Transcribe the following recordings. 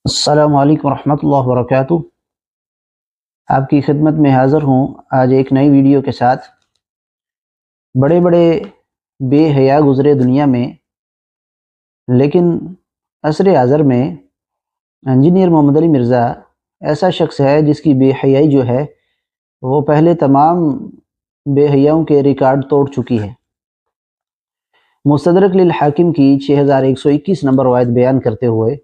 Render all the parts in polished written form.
السلام علیکم ورحمۃ اللہ وبرکاتہ۔ آپ کی خدمت میں حاضر ہوں آج ایک نئی ویڈیو کے ساتھ۔ بڑے بڑے بے حیا گزرے دنیا میں، لیکن عصر حاضر میں انجینئر محمد علی مرزا ایسا شخص ہے جس کی بے حیائی جو ہے وہ پہلے تمام بے حیاؤں کے ریکارڈ توڑ چکی ہے۔ مستدرک للحاکم کی 6121 نمبر روایت بیان کرتے ہوئے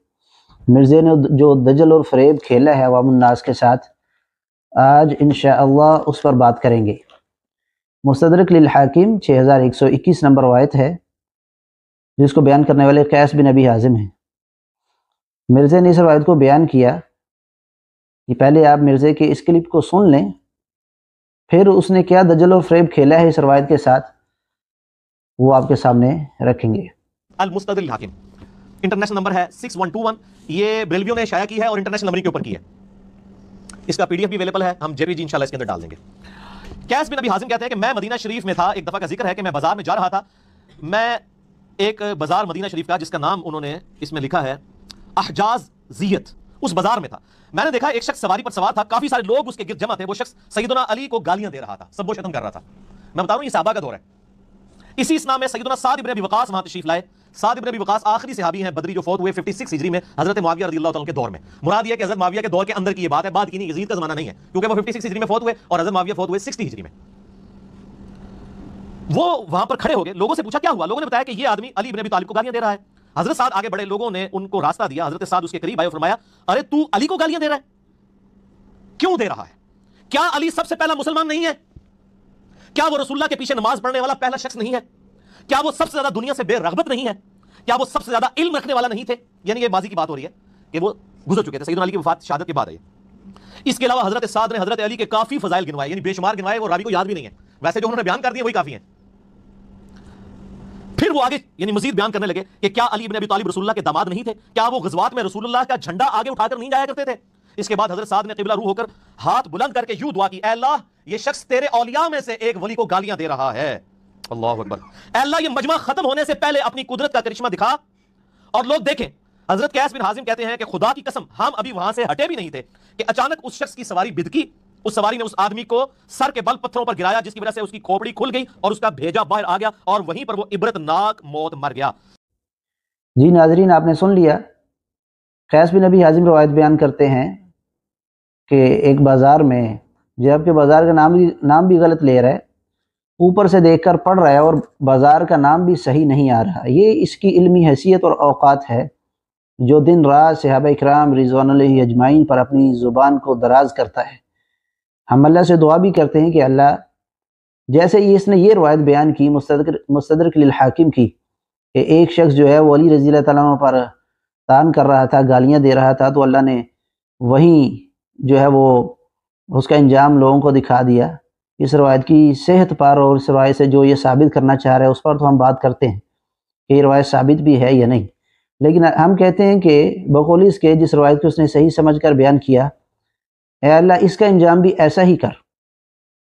مرزا نے جو دجل اور فریب کھیلا ہے عوام الناس کے ساتھ، آج انشاءاللہ اس پر بات کریں گے۔ مستدرک للحاکم 6121 نمبر روایت ہے جس کو بیان کرنے والے قیس بن ابی حازم ہیں۔ مرزا نے اس روایت کو بیان کیا کہ پہلے آپ مرزا کے اس کلپ کو سن لیں، پھر اس نے کیا دجل اور فریب کھیلا ہے اس روایت کے ساتھ وہ آپ کے سامنے رکھیں گے۔ المستدرک للحاکم انٹرنیشنل نمبر ہے 6121، یہ بریلویو نے شائع کی ہے اور انٹرنیشنل نمبر کے اوپر کی ہے۔ اس کا پی ڈی ایف بھی اویلیبل ہے، ہم جے پی جی انشاءاللہ اس کے اندر ڈال دیں گے۔ قیس بن ابی حازم کہتے ہیں کہ میں مدینہ شریف میں تھا، ایک دفعہ کا ذکر ہے کہ میں بازار میں جا رہا تھا، میں ایک بازار مدینہ شریف کا جس کا نام انہوں نے اس میں لکھا ہے احجاز زیت، اس بازار میں تھا۔ میں نے دیکھا ایک شخص سواری پر سوار تھا، کافی سارے لوگ اس کے گرد جمع تھے، وہ شخص سیدنا علی کو گالیاں دے رہا تھا، سب و شتم کر رہا تھا۔ میں بتا رہا ہوں یہ صحابہ کا دور ہے۔ اسی اسنا میں سیدنا سعد ابن ابی وقاص وہاں تشریف لائے۔ سعد ابن ابی وقاص آخری صحابی ہیں بدری جو فوت ہوئے 56 ہجری میں حضرت معاویہ رضی اللہ تعالیٰ کے دور میں۔ مراد یہ کہ حضرت معاویہ کے دور کے اندر کی یہ بات ہے، بعد کی نہیں، یزید کا زمانہ نہیں ہے، کیونکہ وہ 56 ہجری میں فوت ہوئے اور حضرت معاویہ فوت ہوئے 60 ہجری میں۔ وہ وہاں پر کھڑے ہو گئے، لوگوں سے پوچھا کیا ہوا، لوگوں نے بتایا کہ یہ آدمی علی ابن ابی طالب کو گالیاں دے رہا ہے۔ حضرت سعد آگے بڑے، لوگوں نے ان کو راستہ دیا، حضرت سعد اس کے قریب آئے اور فرمایا ارے تو علی کو گالیاں دے رہا ہے، کیوں دے رہا ہے؟ کیا علی سب سے پہلا مسلمان نہیں ہے؟ کیا وہ رسول اللہ کے پیچھے نماز پڑھنے والا پہلا شخص نہیں ہے؟ کیا وہ سب سے زیادہ دنیا سے بے رغبت نہیں ہے؟ کیا وہ سب سے زیادہ علم رکھنے والا نہیں تھے؟ یعنی یہ ماضی کی بات ہو رہی ہے کہ وہ گزر چکے تھے، سیدنا علی کی وفات شہادت کے بعد ہے۔ اس کے علاوہ حضرت سعد نے حضرت علی کے کافی فضائل گنوائے، یعنی بے شمار گنوائے، وہ راوی کو یاد بھی نہیں ہے، ویسے جو انہوں نے بیان کر دیے وہی کافی ہیں۔ پھر وہ آگے یعنی مزید بیان کرنے لگے کہ کیا علی بن ابی طالب رسول اللہ کے داماد نہیں تھے؟ کیا وہ غزوات میں رسول اللہ کا جھنڈا آگے اٹھا کر نہیں جایا کرتے تھے؟ اس کے بعد حضرت سعد نے قبلہ رو ہو کر ہاتھ بلند کر کے یوں دعا کی، اے اللہ یہ شخص تیرے اولیاء میں سے ایک ولی کو گالیاں دے رہا ہے، اللہ اکبر، اے اللہ یہ مجمع ختم ہونے سے پہلے اپنی قدرت کا کرشمہ دکھا اور لوگ دیکھیں۔ حضرت قیس بن حازم کہتے ہیں کہ خدا کی قسم ہم ابھی وہاں سے ہٹے بھی نہیں تھے کہ اچانک اس شخص کی سواری بدکی، اس سواری نے اس آدمی کو سر کے بل پتھروں پر گرایا، جس کی وجہ سے اس کی کھوپڑی کھل گئی اور اس کا بھیجا باہر آ گیا اور وہیں پر وہ عبرتناک موت مر گیا۔ جی ناظرین، آپ نے سن لیا، قیس بن ابی حازم روایت بیان کرتے ہیں کہ ایک بازار میں، جب کہ بازار کا نام بھی غلط لے رہا ہے، اوپر سے دیکھ کر پڑھ رہا ہے اور بازار کا نام بھی صحیح نہیں آ رہا۔ یہ اس کی علمی حیثیت اور اوقات ہے جو دن رات صحابہ اکرام رضوان اللہ اجمعین پر اپنی زبان کو دراز کرتا ہے۔ ہم اللہ سے دعا بھی کرتے ہیں کہ اللہ، جیسے اس نے یہ روایت بیان کی مستدرک للحاکم کی کہ ایک شخص جو ہے وہ علی رضی اللہ تعالیٰ عنہ پر تان کر رہا تھا، گالیاں دے رہا تھا، تو اللہ نے وہیں جو ہے وہ اس کا انجام لوگوں کو دکھا دیا۔ اس روایت کی صحت پر اور اس روایت سے جو یہ ثابت کرنا چاہ رہا ہے اس پر تو ہم بات کرتے ہیں کہ یہ روایت ثابت بھی ہے یا نہیں، لیکن ہم کہتے ہیں کہ بقول اس کے جس روایت کو اس نے صحیح سمجھ کر بیان کیا، اے اللہ اس کا انجام بھی ایسا ہی کر،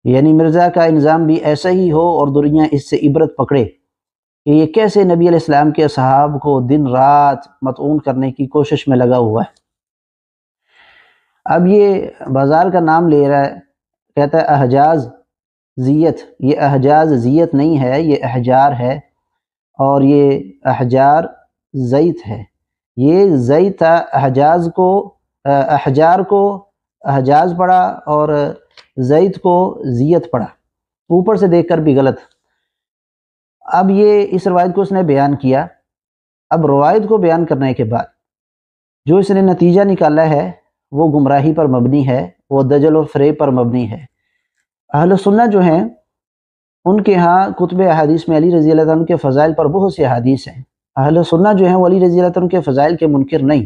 یعنی مرزا کا انجام بھی ایسا ہی ہو اور دنیا اس سے عبرت پکڑے کہ یہ کیسے نبی علیہ السلام کے اصحاب کو دن رات مطعون کرنے کی کوشش میں لگا ہوا ہے۔ اب یہ بازار کا نام لے رہا ہے، کہتا ہے احجاز زیت۔ یہ احجاز زیت نہیں ہے، یہ احجار ہے، اور یہ احجار زیت ہے۔ یہ زیت احجاز کو، احجار کو احجاز پڑھا اور زیت کو زیت پڑھا، اوپر سے دیکھ کر بھی غلط۔ اب یہ اس روایت کو اس نے بیان کیا، اب روایت کو بیان کرنے کے بعد جو اس نے نتیجہ نکالا ہے وہ گمراہی پر مبنی ہے، وہ دجل و فریب پر مبنی ہے۔ اہل سنہ جو ہیں ان کے ہاں کتب احادیث میں علی رضی اللہ عنہ کے فضائل پر بہت سی احادیث ہیں۔ اہل سنہ جو ہیں وہ علی رضی اللہ عنہ کے فضائل کے منکر نہیں،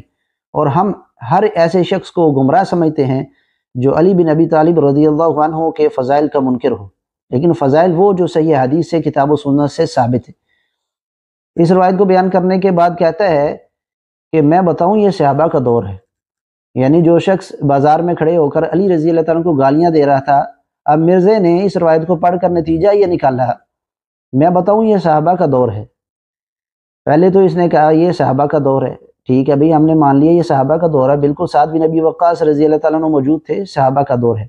اور ہم ہر ایسے شخص کو گمراہ سمجھتے ہیں جو علی بن ابی طالب رضی اللہ عنہ کے فضائل کا منکر ہو، لیکن فضائل وہ جو صحیح حدیث سے، کتاب و سنت سے ثابت ہے۔ اس روایت کو بیان کرنے کے بعد کہتا ہے کہ میں بتاؤں یہ صحابہ کا دور ہے، یعنی جو شخص بازار میں کھڑے ہو کر علی رضی اللہ تعالیٰ کو گالیاں دے رہا تھا، اب مرزا نے اس روایت کو پڑھ کر نتیجہ یہ نکالا، میں بتاؤں یہ صحابہ کا دور ہے۔ پہلے تو اس نے کہا یہ صحابہ کا دور ہے، ٹھیک ہے بھئی، ہم نے مان لیا یہ صحابہ کا دور ہے، بالکل سعد بن ابی وقاص رضی اللہ تعالیٰ عنہ موجود تھے، صحابہ کا دور ہے،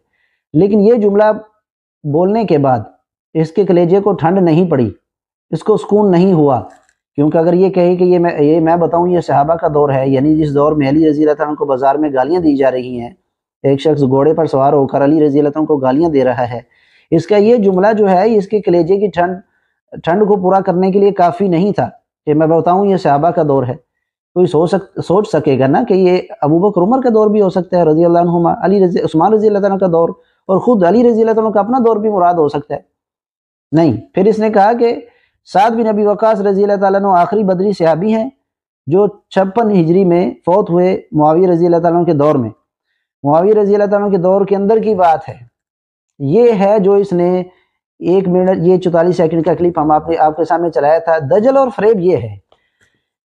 لیکن یہ جملہ بولنے کے بعد اس کے کلیجے کو ٹھنڈ نہیں پڑی، اس کو سکون نہیں ہوا، کیونکہ اگر یہ کہے کہ یہ میں بتاؤں یہ صحابہ کا دور ہے، یعنی جس دور میں علی رضی اللہ تعالیٰ عنہ کو بازار میں گالیاں دی جا رہی ہیں، ایک شخص گھوڑے پر سوار ہو کر علی رضی اللہ تعالیٰ عنہ کو گالیاں دے رہا ہے، اس کا یہ جملہ جو ہے اس کے کلیجے کی ٹھنڈ کو پورا کرنے کے لیے کافی نہیں تھا کہ میں بتاؤں یہ صحابہ کا دور ہے۔ کوئی سوچ سکے گا نا کہ یہ ابو بکر عمر کا دور بھی ہو سکتا ہے رضی اللہ عنہما، عثمان رضی اللہ تعالیٰ کا دور، اور خود علی رضی اللہ تعالیٰ کا اپنا دور بھی مراد ہو سکتا ہے؟ نہیں۔ پھر اس نے کہا کہ سعد بن ابی وقاص رضی اللہ تعالیٰ عنہ آخری بدری صحابی ہیں جو 56 ہجری میں فوت ہوئے معاویہ رضی اللہ تعالیٰ عنہ کے دور میں۔ معاویہ رضی اللہ تعالیٰ عنہ کے دور کے اندر کی بات ہے، یہ ہے جو اس نے 1 منٹ یہ 44 سیکنڈ کا کلپ ہم آپ کے سامنے چلایا تھا۔ دجل اور فریب یہ ہے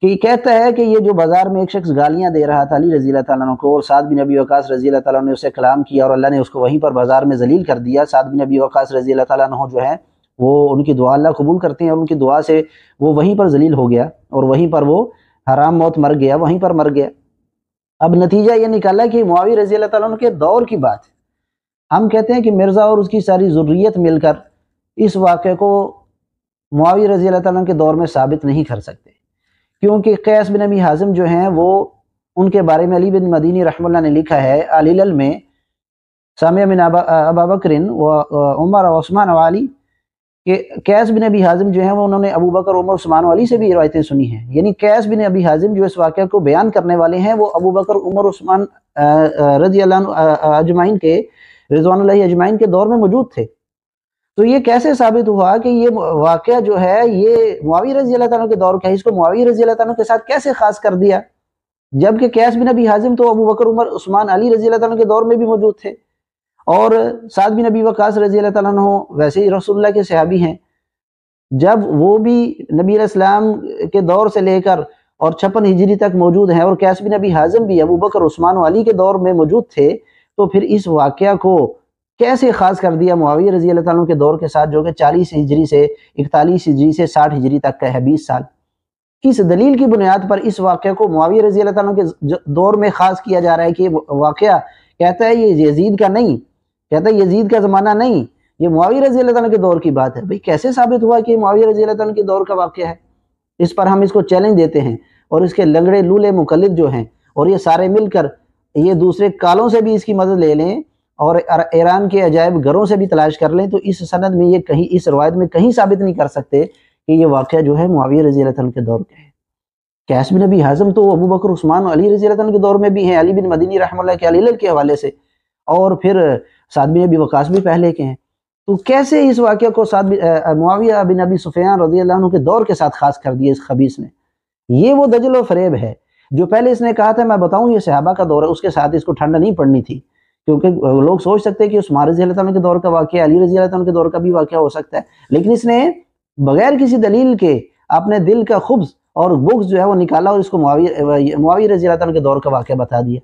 کہ یہ کہتا ہے کہ یہ جو بازار میں ایک شخص گالیاں دے رہا تھا علی رضی اللہ تعالیٰ عنہ کو، اور سعد بن ابی وقاص رضی اللہ تعالیٰ عنہ نے اسے کلام کیا اور اللہ نے اس کو وہیں پر بازار میں ذلیل کر دیا۔ سعد بن ابی وقاص رضی اللہ تعالیٰ عنہ جو ہے وہ ان کی دعا اللہ قبول کرتے ہیں، اور ان کی دعا سے وہ وہیں پر ذلیل ہو گیا اور وہیں پر وہ حرام موت مر گیا، وہیں پر مر گیا۔ اب نتیجہ یہ نکالا کہ معاویہ رضی اللہ تعالیٰ عنہ کے دور کی بات ہے۔ ہم کہتے ہیں کہ مرزا اور اس کی ساری ذریت مل کر اس واقعے کو معاویہ رضی اللہ تعالیٰ عنہ کے دور میں ثابت نہیں کر سکتے، کیونکہ قیس بن ابی حازم جو ہیں وہ ان کے بارے میں علی بن مدینی رحمہ اللہ نے لکھا ہے علل میں، سامع من ابا بکر و عمر و عثمان و علی، کہ قیس بن ابی حازم جو ہیں وہ انہوں نے ابو بکر عمر عثمان و علی سے بھی روایتیں سنی ہیں، یعنی قیس بن ابی حازم جو اس واقعہ کو بیان کرنے والے ہیں وہ ابو بکر عمر عثمان رضی اللہ عنہ اجمعین کے رضوان اللہ اجمعین کے دور میں موجود تھے۔ تو یہ کیسے ثابت ہوا کہ یہ واقعہ جو ہے یہ معاویہ رضی اللہ تعالیٰ کے دور کا ہے، اس کو معاویہ رضی اللہ تعالیٰ کے ساتھ کیسے خاص کر دیا، جبکہ قیس بن ابی حازم تو ابو بکر عمر عثمان علی رضی اللہ تعالیٰ کے دور میں بھی موجود تھے، اور سعد بن ابی وقاص رضی اللہ تعالیٰ عنہ ویسے ہی رسول اللہ کے صحابی ہیں، جب وہ بھی نبی علیہ السلام کے دور سے لے کر اور 56 ہجری تک موجود ہیں، اور قیس بن ابی حازم بھی ابو بکر عثمان و علی کے دور میں موجود تھے، تو پھر اس واقعہ کو کیسے خاص کر دیا معاویہ رضی اللہ تعالیٰ کے دور کے ساتھ، جو کہ 40 ہجری سے 41 ہجری سے 60 ہجری تک کا ہے، 20 سال؟ کس دلیل کی بنیاد پر اس واقعہ کو معاویہ رضی اللہ تعالیٰ کے دور میں خاص کیا جا رہا ہے کہ یہ واقعہ کہتا ہے یہ یزید کا نہیں، کہتا ہے یزید کا زمانہ نہیں، یہ معاویہ رضی اللہ تعالیٰ کے دور کی بات ہے؟ بھئی کیسے ثابت ہوا کہ یہ معاویہ رضی اللہ تعالیٰ کے دور کا واقعہ ہے؟ اس پر ہم اس کو چیلنج دیتے ہیں، اور اس کے لنگڑے لولے مقلد جو ہیں اور یہ سارے مل کر یہ دوسرے کالوں سے بھی اس کی مدد لے لیں اور ایران کے عجائب گھروں سے بھی تلاش کر لیں، تو اس سند میں یہ کہیں، اس روایت میں کہیں ثابت نہیں کر سکتے کہ یہ واقعہ جو ہے معاویہ رضی اللہ تعالیٰ کے دور کا ہے۔ قیس بن ابی حازم تو ابو بکر عثمان علی رضی اللہ تعالیٰ کے دور میں بھی ہیں، علی بن مدینی رحمہ اللہ کے علل کے حوالے سے، اور پھر سعد بن ابی وقاص بھی پہلے کے ہیں، تو کیسے اس واقعہ کو معاویہ بن ابی سفیان رضی اللہ عنہ کے دور کے ساتھ خاص کر دیا اس خبیث نے؟ یہ وہ دجل و فریب ہے جو پہلے اس نے کہا تھا میں بتاؤں یہ صحابہ کا دور ہے، اس کے ساتھ اس کو ٹھنڈا نہیں پڑنی تھی، کیونکہ لوگ سوچ سکتے ہیں کہ عثمان رضی اللہ تعالیٰ کے دور کا واقعہ علی رضی اللہ تعالیٰ کے دور کا بھی واقعہ ہو سکتا ہے، لیکن اس نے بغیر کسی دلیل کے اپنے دل کا خبث اور بغض جو ہے وہ نکالا اور اس کو معاویہ رضی اللہ تعالیٰ کے دور کا واقعہ بتا دیا،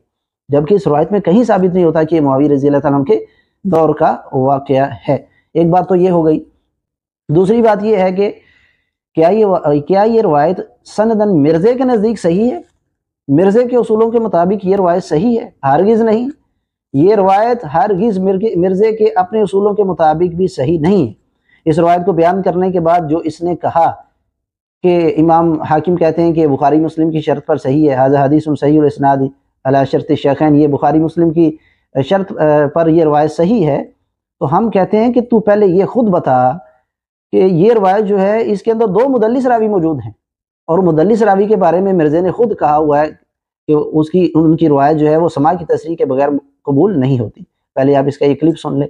جبکہ اس روایت میں کہیں ثابت نہیں ہوتا کہ یہ معاویہ رضی اللہ تعالیٰ کے دور کا واقعہ ہے۔ ایک بات تو یہ ہو گئی۔ دوسری بات یہ ہے کہ کیا یہ روایت سندن مرزے کے نزدیک صحیح ہے؟ مرزے کے اصولوں کے مطابق یہ روایت صحیح ہے؟ ہرگز نہیں، یہ روایت ہرگز مرزے کے اپنے اصولوں کے مطابق بھی صحیح نہیں ہے۔ اس روایت کو بیان کرنے کے بعد جو اس نے کہا کہ امام حاکم کہتے ہیں کہ بخاری مسلم کی شرط پر صحیح ہے، ھذا حدیث صحیح الاسناد علی شرط الشیخین، یہ بخاری مسلم کی شرط پر یہ روایت صحیح ہے، تو ہم کہتے ہیں کہ تو پہلے یہ خود بتا کہ یہ روایت جو ہے اس کے اندر 2 مدلس راوی موجود ہیں، اور مدلس راوی کے بارے میں مرزے نے خود کہا ہوا ہے کہ ان کی روایت جو ہے وہ سماع کی تصریح کے بغیر قبول نہیں ہوتی۔ پہلے آپ اس کا یہ کلپ سن لیں۔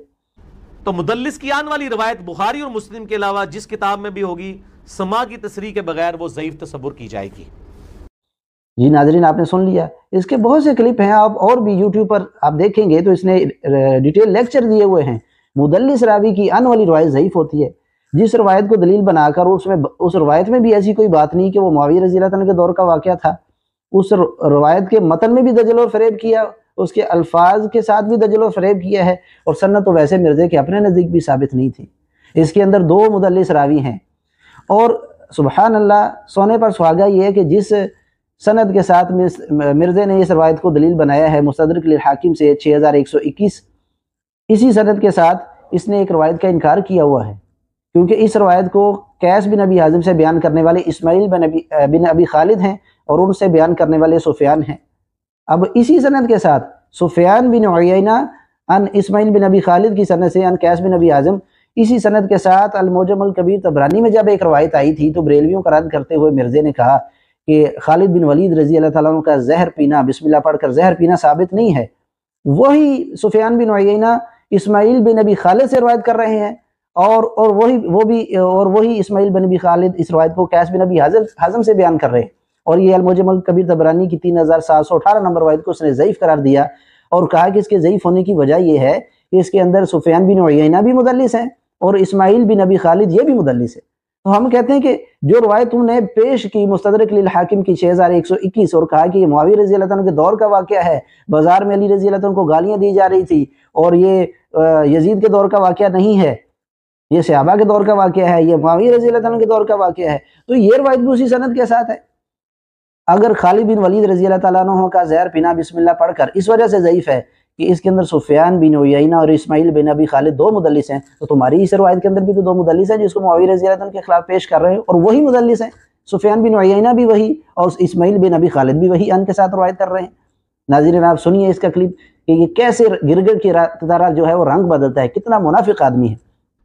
تو مدلس کی آن والی روایت بخاری اور مسلم کے علاوہ جس کتاب میں بھی ہوگی سماع کی تصریح کے بغیر وہ ضعیف تصور کی جائے گی۔ جی ناظرین، آپ نے سن لیا، اس کے بہت سے کلپ ہیں، آپ اور بھی یوٹیوب پر آپ دیکھیں گے تو اس نے ڈیٹیل لیکچر دیے ہوئے ہیں۔ مدلس راوی کی آن والی روایت ضعیف ہوتی ہے، جس روایت کو دلیل بنا کر اس روایت میں بھی ایسی کوئی بات نہیں کہ وہ معاویہ رضی اللہ عنہ کے دور کا واقعہ تھا، اس روایت کے متن میں بھی دجل و فریب کیا، اس کے الفاظ کے ساتھ بھی دجل و فریب کیا ہے، اور سند تو ویسے مرزے کے اپنے نزدیک بھی ثابت نہیں تھی۔ اس کے اندر 2 مدلس راوی ہیں، اور سبحان اللہ، سونے پر سہاگا یہ ہے کہ جس سند کے ساتھ مرزے نے اس روایت کو دلیل بنایا ہے مستدرک للحاکم سے 6121۔ اسی سند کے ساتھ اس نے ایک روایت کا انکار کیا ہوا ہے، کیونکہ اس روایت کو قیس بن ابی حازم سے بیان کرنے والے اسماعیل بن ابی خالد ہیں اور ان سے بیان کرنے والے سفیان ہیں۔ اب اسی سند کے ساتھ سفیان بن عیینہ ان اسماعیل بن ابی خالد کی سند سے ان قیس بن ابی حازم، اسی سند کے ساتھ المعجم الکبیر طبرانی میں جب ایک روایت آئی تھی تو بریلویوں کا رد کرتے ہوئے مرزے نے کہا کہ خالد بن ولید رضی اللہ تعالیٰ عنہ کا زہر پینا، بسم اللہ پڑھ کر زہر پینا ثابت نہیں ہے۔ وہی سفیان بن عیینہ اسماعیل بن ابی خالد سے روایت کر رہے ہیں اور وہی اسماعیل بن ابی خالد اس روایت کو قیس بن ابی حازم سے بیان کر رہے ہیں، اور یہ المعجم الکبیر طبرانی کی 3718 نمبر روایت کو اس نے ضعیف قرار دیا اور کہا کہ اس کے ضعیف ہونے کی وجہ یہ ہے کہ اس کے اندر سفیان بن عیینہ بھی مدلس ہیں اور اسماعیل بن ابی خالد یہ بھی مدلس ہے۔ تو ہم کہتے ہیں کہ جو روایت تم نے پیش کی مستدرک للحاکم کی 6121 اور کہا کہ یہ معاویہ رضی اللہ عنہ کے دور کا واقعہ ہے، بازار میں علی رضی اللہ عنہ کو گالیاں دی جا رہی تھی، اور یہ یزید کے دور کا واقعہ نہیں ہے، یہ صحابہ کے دور کا واقعہ ہے، یہ معاویہ رضی اللہ عنہ کے دور کا واقعہ ہے، تو یہ روایت بھی اسی سند کے ساتھ ہے۔ اگر خالد بن ولید رضی اللہ تعالیٰ عنہ کا زہر پینا بسم اللہ پڑھ کر اس وجہ سے ضعیف ہے کہ اس کے اندر سفیان بن عیینہ اور اسماعیل بن ابی خالد دو مدلس ہیں، تو تمہاری اس روایت کے اندر بھی تو دو مدلس ہیں جس کو معاویہ رضی اللہ عنہ کے خلاف پیش کر رہے ہیں، اور وہی مدلس ہیں، سفیان بن عیینہ بھی وہی اور اسماعیل بن ابی خالد بھی وہی ان کے ساتھ روایت کر رہے ہیں۔ ناظرین آپ سنیے اس کا کلپ کہ یہ کیسے گرگر کی طرح جو ہے وہ رنگ بدلتا ہے، کتنا منافق آدمی ہے۔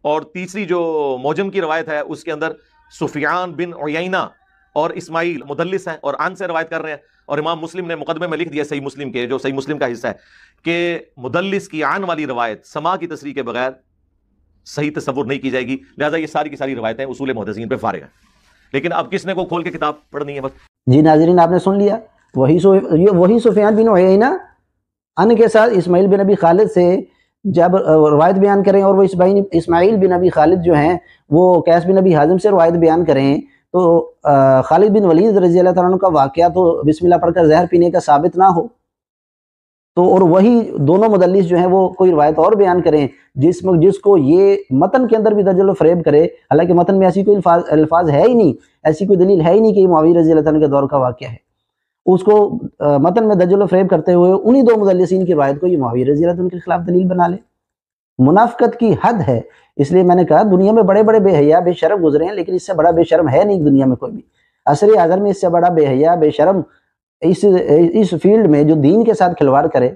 اور تیسری جو معجم کی روایت ہے اس کے اندر سفیان بن عیینہ اور اسماعیل مدلس ہیں اور عن سے روایت کر رہے ہیں، اور امام مسلم نے مقدمے میں لکھ دیا صحیح مسلم کے، جو صحیح مسلم کا حصہ ہے، کہ مدلس کی عن والی روایت سما کی تصریح کے بغیر صحیح تصور نہیں کی جائے گی، لہٰذا یہ ساری کی ساری روایتیں اصول محدثین پہ فارغ ہیں۔ لیکن اب کس نے کو کھول کے کتاب پڑھنی ہے بس۔ جی ناظرین آپ نے سن لیا، وہی سفیان بن عیینہ ان کے ساتھ اسماعیل بن ابی خالد سے جب روایت بیان کریں، اور وہ اسماعیل بن ابی خالد جو ہیں وہ قیس بن ابی حازم سے روایت بیان کریں، تو خالد بن ولید رضی اللہ تعالیٰ عنہ کا واقعہ تو بسم اللہ پڑھ کر زہر پینے کا ثابت نہ ہو، تو اور وہی دونوں مدلس جو ہیں وہ کوئی روایت اور بیان کریں جس کو یہ متن کے اندر بھی دجل و فریب کرے، حالانکہ متن میں ایسی کوئی الفاظ ہے ہی نہیں، ایسی کوئی دلیل ہے ہی نہیں کہ یہ معاویہ رضی اللہ عنہ کے دور کا واقعہ ہے، اس کو متن میں دجل و فریب کرتے ہوئے انہی دو مدلسین کی روایت کو یہ معاویہ رضی اللہ عنہ کے خلاف دلیل بنا لے۔ منافقت کی حد ہے، اس لیے میں نے کہا دنیا میں بڑے بڑے بے حیا بے شرم گزرے ہیں، لیکن اس سے بڑا بے شرم ہے نہیں دنیا میں کوئی بھی۔ عصر حاضر میں اس سے بڑا بے حیا بے شرم اس فیلڈ میں جو دین کے ساتھ کھلواڑ کرے،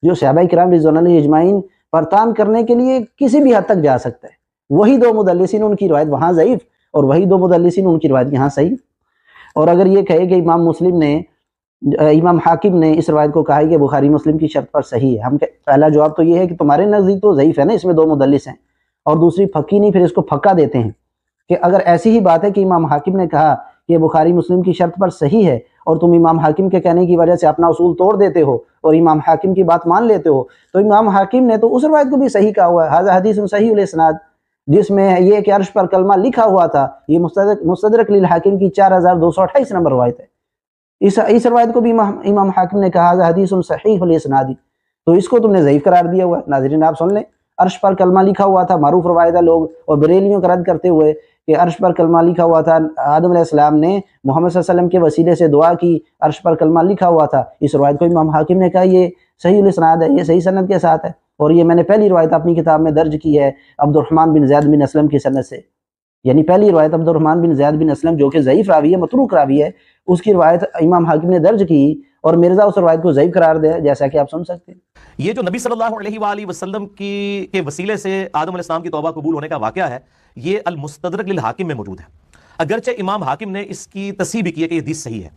جو صحابہ کرام رضوان اللہ اجمعین پر تان کرنے کے لیے کسی بھی حد تک جا سکتا ہے، وہی دو مدلسین ان کی روایت وہاں ضعیف اور وہی دو مدلسین ان کی روایت یہاں صحیح۔ اور اگر یہ کہے کہ امام حاکم نے اس روایت کو کہا ہے کہ بخاری مسلم کی شرط پر صحیح ہے، ہم پہلا جواب تو یہ ہے کہ تمہارے نزدیک تو ضعیف ہے نا، اس میں دو مدلس ہیں، اور دوسری پھکی نہیں، پھر اس کو پھکا دیتے ہیں کہ اگر ایسی ہی بات ہے کہ امام حاکم نے کہا کہ بخاری مسلم کی شرط پر صحیح ہے اور تم امام حاکم کے کہنے کی وجہ سے اپنا اصول توڑ دیتے ہو اور امام حاکم کی بات مان لیتے ہو، تو امام حاکم نے تو اس روایت کو بھی صحیح کہا ہوا ہے، ھذا حدیث صحیح الاسناد، جس میں یہ کہ عرش پر کلمہ لکھا ہوا تھا، یہ مستدرک للحاکم کی 4228 نمبر روایت ہے۔ اس روایت کو بھی امام حاکم نے کہا ھذا حدیث صحیح الاسناد، تو اس کو تم نے ضعیف قرار دیا ہوا ہے۔ ناظرین آپ سن لیں، عرش پر کلمہ لکھا ہوا تھا، معروف روایت ہے، لوگ اور بریلیوں کا رد کرتے ہوئے کہ عرش پر کلمہ لکھا ہوا تھا، آدم علیہ السلام نے محمد صلی اللہ علیہ وسلم کے وسیلے سے دعا کی، عرش پر کلمہ لکھا ہوا تھا، اس روایت کو امام حاکم نے کہا یہ صحیح الاسناد ہے، یہ صحیح سند کے ساتھ ہے، اور یہ میں نے پہلی روایت اپنی کتاب میں درج کی ہے عبد الرحمن بن زید بن اسلم کی سند سے، یعنی پہلی روایت عبد الرحمن بن زید بن اسلم جو کہ ضعیف راوی ہے، متروک راوی ہے، اس کی روایت امام حاکم نے درج کی اور مرزا اس روایت کو ضعیف قرار دیا، جیسا کہ آپ سن سکتے ہیں۔ یہ جو نبی صلی اللہ علیہ وآلہ وسلم کے وسیلے سے آدم علیہ السلام کی توبہ قبول ہونے کا واقعہ ہے، یہ المستدرک للحاکم میں موجود ہے، اگرچہ امام حاکم نے اس کی تصحیح بھی کی ہے کہ یہ حدیث صحیح ہے،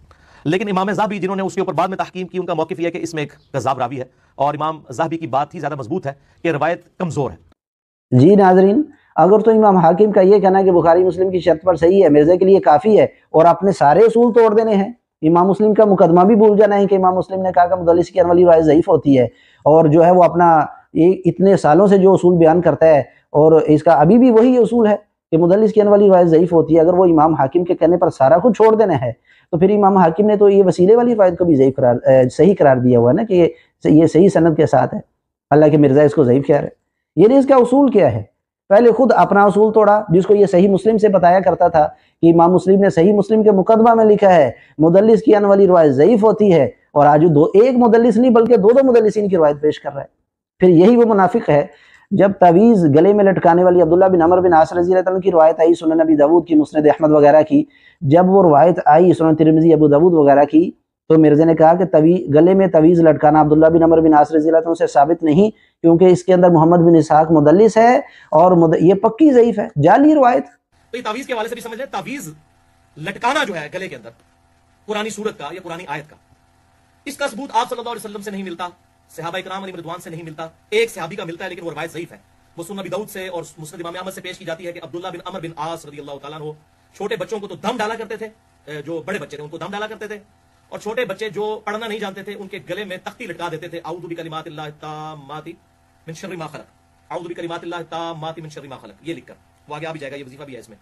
لیکن امام ذہبی جنہوں نے اس کے اوپر بعد میں تحقیق کی، ان کا موقف یہ ہے کہ اس میں ایک کذاب راوی ہے، اور امام ذہبی کی بات ہی زیادہ مضبوط ہے کہ روایت کمزور ہے۔ جی ناظرین، اگر تو امام حاکم کا یہ کہنا ہے کہ بخاری مسلم کی شرط پر صحیح ہے، مرزا کے لیے کافی ہے، اور اپنے سارے اصول توڑ دینے ہیں، امام مسلم کا مقدمہ بھی بھول جانا ہے کہ امام مسلم نے کہا کہ مدلس کی والی روایت ضعیف ہوتی ہے، اور جو ہے وہ اپنا اتنے سالوں سے جو اصول بیان کرتا ہے اور اس کا ابھی بھی وہی اصول ہے کہ مدلس کی والی روایت ضعیف ہوتی ہے، اگر وہ امام حاکم کے کہنے پر سارا کچھ چھوڑ دینا ہے تو پھر امام حاکم نے تو یہ وسیلے والی روایت کو بھی صحیح قرار دیا ہوا ہے نا کہ یہ صحیح سند کے ساتھ ہے، حالانکہ مرزا اس کو ضعیف کہہ رہے ہیں۔ یعنی اس کا اصول کیا ہے پہلے خود اپنا اصول توڑا، جس کو یہ صحیح مسلم سے بتایا کرتا تھا کہ امام مسلم نے صحیح مسلم کے مقدمہ میں لکھا ہے مدلس کی آنے والی روایت ضعیف ہوتی ہے، اور آج ایک مدلس نہیں بلکہ دو مدلسین کی روایت پیش کر رہا ہے۔ پھر یہی وہ منافق ہے جب تعویذ گلے میں لٹکانے والی عبداللہ بن عمر بن عاص رضی اللہ عنہ کی روایت آئی سنن نبی داود کی، مسند احمد وغیرہ کی، جب وہ روایت آئی سنن ترمذی ابو داود وغیرہ کی، تو مرزا نے کہا کہ گلے میں تعویذ لٹکانا عبداللہ بن عمر بن عاص رضی اللہ عنہ سے ثابت نہیں، کیونکہ اس کے اندر محمد بن اسحاق مدلس ہے اور یہ پکی ضعیف ہے، جعلی روایت۔ تو یہ تعویذ کے حوالے سے بھی سمجھ لیں، تعویذ لٹکانا جو ہے گلے کے اندر قرآنی صورت کا یا قرآنی آیت کا، اس کا ثبوت آپ صلی اللہ علیہ وسلم سے نہیں ملتا، صحابہ کرام علیہ رضوان سے نہیں ملتا، ایک صحابی کا ملتا ہے لیکن وہ روایت ضعیف ہے۔ وہ سنن نبی داؤد سے اور مسند امام احمد سے پیش کی جاتی ہے کہ عبداللہ بن عمر بن عاص رضی اللہ تعالیٰ عنہ چھوٹے بچوں کو تو دم ڈالا کرتے تھے، جو بڑے بچے تھے ان کو دم ڈالا کرتے تھے، اور چھوٹے بچے جو پڑھنا نہیں جانتے تھے ان کے گلے میں تختی لٹکا دیتے تھے، اعوذ بکلمات اللہ التامات من شر ما خلق، اعوذ بکلمات اللہ التامات من شر ما خلق، یہ لکھ کر وہ آگے آ بھی جائے گا، یہ وظیفہ بھی ہے اس میں۔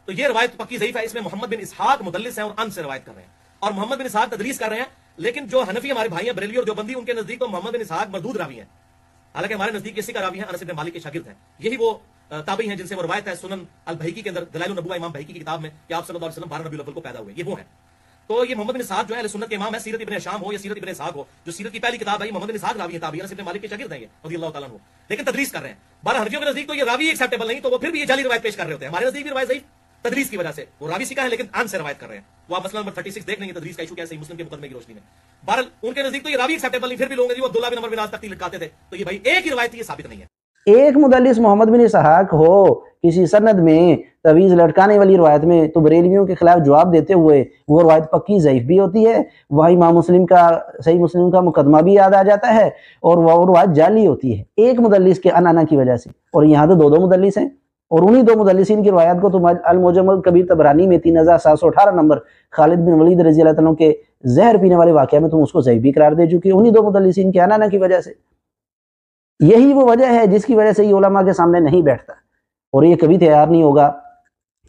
تو یہ روایت پکی ضعیف ہے، اس میں محمد بن اسحاق مدلس ہیں اور ان سے روایت کر رہے ہیں، اور محمد بن اسحاق تدریس کر رہے ہیں، لیکن جو حنفی ہمارے بھائی ہیں بریلوی اور دیوبندی، ان کے نزدیک تو محمد بن اسحاق مردود راوی ہیں، حالانکہ ہمارے نزدیک اسی کا راوی ہیں، انس بن مالک کے شاگرد ہیں، یہی وہ تابعی ہیں جن سے وہ روایت ہے سنن البیہقی کے اندر دلائل النبوہ امام بیہقی کی کتاب میں کہ آپ صلی اللہ علیہ وسلم 12 ربیع الاول کو پیدا ہوئے، یہ وہ ہیں۔ تو یہ محمد بن اسحاق جو ہے اہل سنت کے امام ہے، سیرت ابن ہشام ہو یا سیرت ابن اسحاق ہو، جو سیرت کی پہلی کتاب ہے، محمد بن اسحاق راوی ہیں، تابعی انس بن مالک کے شاگرد ہیں یہ رضی اللہ تعالیٰ عنہ، لیکن تدریس کر رہے ہیں۔ بہرحال حنفیوں کے نزدیک تو یہ راوی ایکسیپٹیبل نہیں، تو وہ پھر بھی یہ جعلی روایت پیش کر رہے ہوتے ہیں، ہمارے نزدیک بھی روایت ضعیف تدریس کی وجہ سے، وہ راوی سیکھا ہے لیکن ان سے روایت کر رہے ہیں، وہ آپ مسئلہ نمبر 36 دیکھ لیں گے تدریس کا ایشو کیسے مسلم کے مقدمے کی روشنی میں۔ بہرحال ان کے نزدیک تو یہ راوی ایکسیپٹیبل نہیں، پھر بھی لوگ ہیں وہ عبداللہ بن عمر بن عاص تختی لٹکاتے تھے، تو یہ بھائی ایک ہی روایت تھی، یہ ثابت نہیں ہے۔ ایک مدلس محمد بن اسحاق ہو کسی سند میں تعویذ لٹکانے والی روایت میں، تو بریلویوں کے خلاف جواب دیتے ہوئے وہ روایت پکی ضعیف بھی ہوتی ہے، وہی امام مسلم کا صحیح مسلم کا مقدمہ بھی یاد آ جاتا ہے، اور وہ روایت جعلی ہوتی ہے ایک مدلس کے انانا کی وجہ سے، اور یہاں تو دو مدلس ہیں، اور انہی دو مدلسین کی روایت کو تو المعجم الکبیر طبرانی میں 3718 نمبر خالد بن ولید رضی اللہ عنہ کے زہر پینے والے واقعہ میں تم اس کو ضعیف بھی قرار دے چکی، انہی دو مدلسین کے انانا کی وجہ سے۔ یہی وہ وجہ ہے جس کی وجہ سے یہ علماء کے سامنے نہیں بیٹھتا، اور یہ کبھی تیار نہیں ہوگا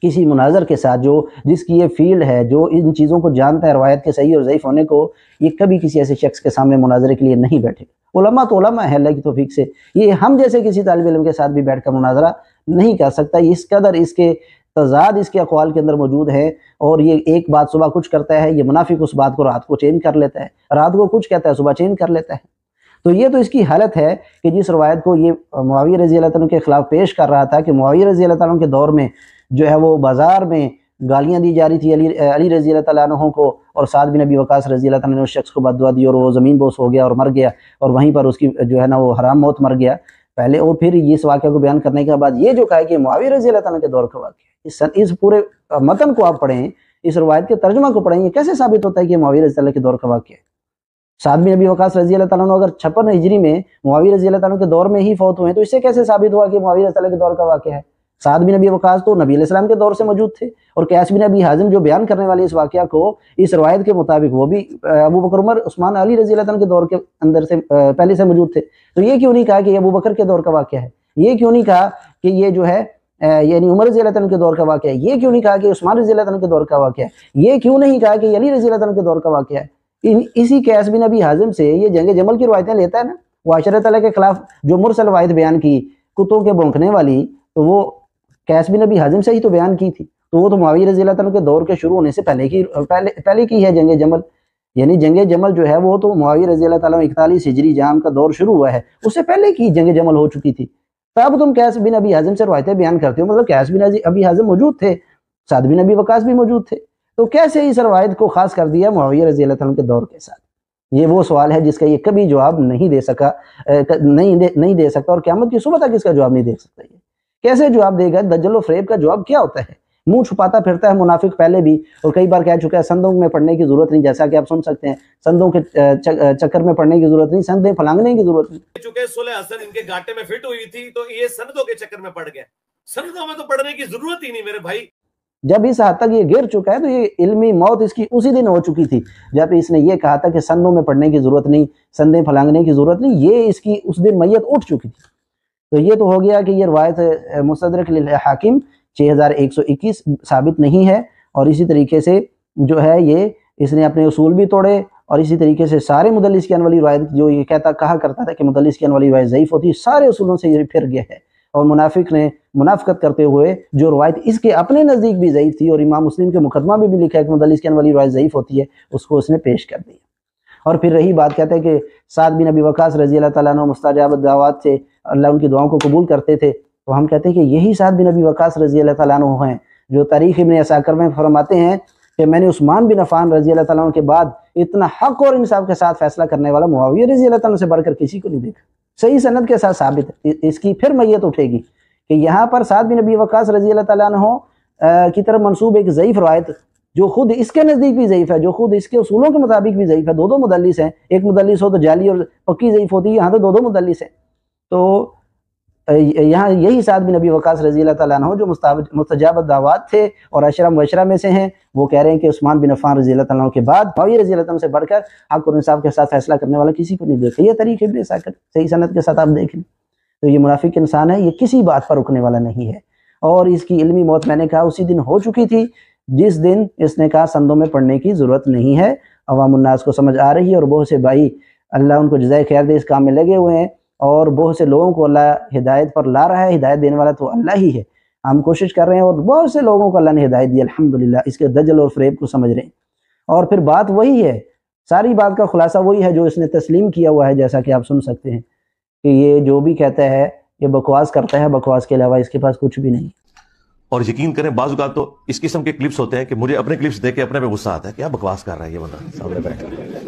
کسی مناظر کے ساتھ جس کی یہ فیلڈ ہے، جو ان چیزوں کو جانتا ہے روایت کے صحیح اور ضعیف ہونے کو، یہ کبھی کسی ایسے شخص کے سامنے مناظرے کے لیے نہیں بیٹھے۔ علماء تو علماء ہے اللہ کی توفیق سے، یہ ہم جیسے کسی طالب علم کے ساتھ بھی بیٹھ کر مناظرہ نہیں کر سکتا، اس قدر اس کے تضاد اس کے اقوال کے اندر موجود ہے، اور یہ ایک بات صبح کچھ کرتا ہے، یہ منافق اس بات کو رات کو چینج کر لیتا ہے، رات کو کچھ کہتا ہے صبح چینج کر لیتا ہے۔ تو یہ تو اس کی حالت ہے کہ جس روایت کو یہ معاویہ رضی اللہ عنہ کے خلاف پیش کر رہا تھا کہ معاویہ رضی اللہ عنہ کے دور میں جو ہے وہ بازار میں گالیاں دی جا رہی تھی علی رضی اللہ تعالیٰ عنہ کو، اور سعد بن ابی وقاص رضی اللہ عنہ نے اس شخص کو بد دعا دی اور وہ زمین بوس ہو گیا اور مر گیا، اور وہیں پر اس کی جو ہے نا وہ حرام موت مر گیا پہلے، اور پھر اس واقعہ کو بیان کرنے کے بعد یہ جو کہا کہ معاویہ رضی اللہ عنہ کے دور کا واقعہ، اس پورے متن کو آپ پڑھیں، اس روایت کے ترجمہ کو پڑھیں، یہ کیسے ثابت ہوتا ہے کہ معاویہ رضی اللہ کے دور کا واقعہ ہے؟ سعد بن ابی وقاص رضی اللہ تعالیٰ عنہ اگر 56 ہجری میں معاویہ رضی اللہ تعالیٰ عنہ کے دور میں ہی فوت ہوئے ہیں، تو اس سے کیسے ثابت ہوا کہ معاویہ رضی اللہ کے دور کا واقعہ ہے؟ سعد بن ابی وقاص تو نبی علیہ السلام کے دور سے موجود تھے، اور قیس بن ابی حازم جو بیان کرنے والے اس واقعہ کو اس روایت کے مطابق وہ بھی ابو بکر عمر عثمان علی رضی اللہ عنہ کے دور کے اندر سے پہلے سے موجود تھے، تو یہ کیوں نہیں کہا کہ یہ ابو بکر کے دور کا واقعہ ہے؟ یہ کیوں نہیں کہا کہ یہ جو ہے یعنی عمر رضی اللہ عنہ کے دور کا واقعہ ہے؟ یہ کیوں نہیں کہا کہ عثمان رضی اللہ عنہ کے دور کا واقعہ ہے؟ یہ کیوں نہیں کہا کہ علی رضی اللہ عنہ کے دور کا واقعہ ہے؟ اسی قیس بن ابی حازم سے یہ جنگ جمل کی روایتیں لیتا ہے نا، وہ عشرۃ اللہ کے خلاف جو مرسل روایت بیان کی کتوں کے بھونکنے والی، تو وہ قیس بن ابی حازم سے ہی تو بیان کی تھی، تو وہ تو معاویہ رضی اللہ عنہ کے دور کے شروع ہونے سے پہلے کی ہے جنگ جمل، یعنی جنگ جمل جو ہے وہ تو معاویہ رضی اللہ تعالیٰ 41 ہجری جام کا دور شروع ہوا ہے، اس سے پہلے کی جنگ جمل ہو چکی تھی، تب تم قیس بن ابی حازم سے روایتیں بیان کرتے ہو، مطلب قیس بن ابی حازم موجود تھے، سعد بن ابی وقاص بھی موجود تھے، تو کیسے اس روایت کو خاص کر دیا معاویہ رضی اللہ عنہ کے دور کے ساتھ؟ یہ وہ سوال ہے جس کا یہ کبھی جواب نہیں دے سکتا، اور قیامت کی صبح تک اس کا جواب نہیں دے سکتا۔ یہ کیسے جواب دے گا؟ دجل و فریب کا جواب کیا ہوتا ہے؟ منہ چھپاتا پھرتا ہے منافق پہلے بھی، اور کئی بار کہہ چکا ہے سندوں میں پڑھنے کی ضرورت نہیں، جیسا کہ آپ سن سکتے ہیں، سندوں کے چکر میں پڑھنے کی ضرورت نہیں، سندیں پھلانگنے کی ضرورت نہیں، چونکہ صلح حسن ان کے گھاٹے میں فٹ ہوئی تھی تو یہ سندوں کے چکر میں پڑ گیا، سندوں میں تو پڑھنے کی ضرورت ہی نہیں میرے بھائی۔ جب اس حد تک یہ گر چکا ہے تو یہ علمی موت اس کی اسی دن ہو چکی تھی جب اس نے یہ کہا تھا کہ سندوں میں پڑھنے کی ضرورت نہیں، سندیں پھلانگنے کی ضرورت نہیں، یہ اس کی اس دن میت اٹھ چکی تھی۔ تو یہ تو ہو گیا کہ یہ روایت مستدرک للحاکم 6121 ثابت نہیں ہے، اور اسی طریقے سے جو ہے یہ اس نے اپنے اصول بھی توڑے، اور اسی طریقے سے سارے مدلس کی والی روایت جو یہ کہا کرتا تھا کہ مدلس کی والی روایت ضعیف ہوتی ہے، سارے اصولوں سے یہ پھر گیا ہے، اور منافق نے منافقت کرتے ہوئے جو روایت اس کے اپنے نزدیک بھی ضعیف تھی اور امام مسلم کے مقدمہ میں بھی لکھا ہے کہ مدلس کے والی روایت ضعیف ہوتی ہے، اس کو اس نے پیش کر دیا۔ اور پھر رہی بات، کہتے ہیں کہ سعد بن ابی وقاص رضی اللہ تعالیٰ عنہ مستجاب الدعوات تھے، اللہ ان کی دعاؤں کو قبول کرتے تھے، تو ہم کہتے ہیں کہ یہی سعد بن ابی وقاص رضی اللہ تعالیٰ عنہ ہیں جو تاریخ ابن عساکر میں فرماتے ہیں کہ میں نے عثمان بن عفان رضی اللہ تعالیٰ عنہ کے بعد اتنا حق اور انصاف کے ساتھ فیصلہ کرنے والا معاویہ رضی اللہ تعالیٰ عنہ سے بڑھ کر کسی کو نہیں دیکھا۔ صحیح سند کے ساتھ ثابت ہے، اس کی پھر میت اٹھے گی کہ یہاں پر سعد بن ابی وقاص رضی اللہ تعالیٰ عنہ کی طرف منسوب ایک ضعیف روایت جو خود اس کے نزدیک بھی ضعیف ہے، جو خود اس کے اصولوں کے مطابق بھی ضعیف ہے، دو مدلس ہیں، ایک مدلس ہو تو جعلی اور پکی ضعیف ہوتی ہے، یہاں تو دو مدلس ہیں۔ تو یہاں یہی سعد بن ابی وقاص رضی اللہ تعالیٰ عنہ جو مستجاب الدعوات تھے اور عشرہ مبشرہ میں سے ہیں، وہ کہہ رہے ہیں کہ عثمان بن عفان رضی اللہ تعالیٰ عنہ کے بعد معاویہ رضی اللہ تعالیٰ عنہ سے بڑھ کر حق اور انصاف کے ساتھ فیصلہ کرنے والا کسی کو نہیں دیکھا۔ یہ طریق ابن عساکر صحیح سند کے ساتھ آپ دیکھ لیں۔ تو یہ منافق انسان ہے، یہ کسی بات پر رکنے والا نہیں ہے، اور اس کی علمی موت میں نے کہا اسی دن ہو چکی تھی جس دن اس نے کہا سندوں میں پڑھنے کی ضرورت نہیں ہے، عوام الناس کو سمجھ آ رہی ہے، اور بہت سے بھائی اللہ ان کو جزائے خیر دے اس کام میں لگے ہوئے ہیں، اور بہت سے لوگوں کو اللہ ہدایت پر لا رہا ہے۔ ہدایت دینے والا تو اللہ ہی ہے، ہم کوشش کر رہے ہیں، اور بہت سے لوگوں کو اللہ نے ہدایت دی الحمدللہ، اس کے دجل اور فریب کو سمجھ رہے ہیں۔ اور پھر بات وہی ہے، ساری بات کا خلاصہ وہی ہے جو اس نے تسلیم کیا ہوا ہے، جیسا کہ آپ سن سکتے ہیں کہ یہ جو بھی کہتا ہے یہ بکواس کرتا ہے، بکواس کے علاوہ اس کے پاس کچھ بھی نہیں۔ اور یقین کریں بعض اوقات تو اس قسم کے کلپس ہوتے ہیں کہ مجھے اپنے کلپس دیکھ کے اپنے پہ غصہ آتا ہے، کیا بکواس کر رہا ہے یہ بندہ سامنے بیٹھ کر۔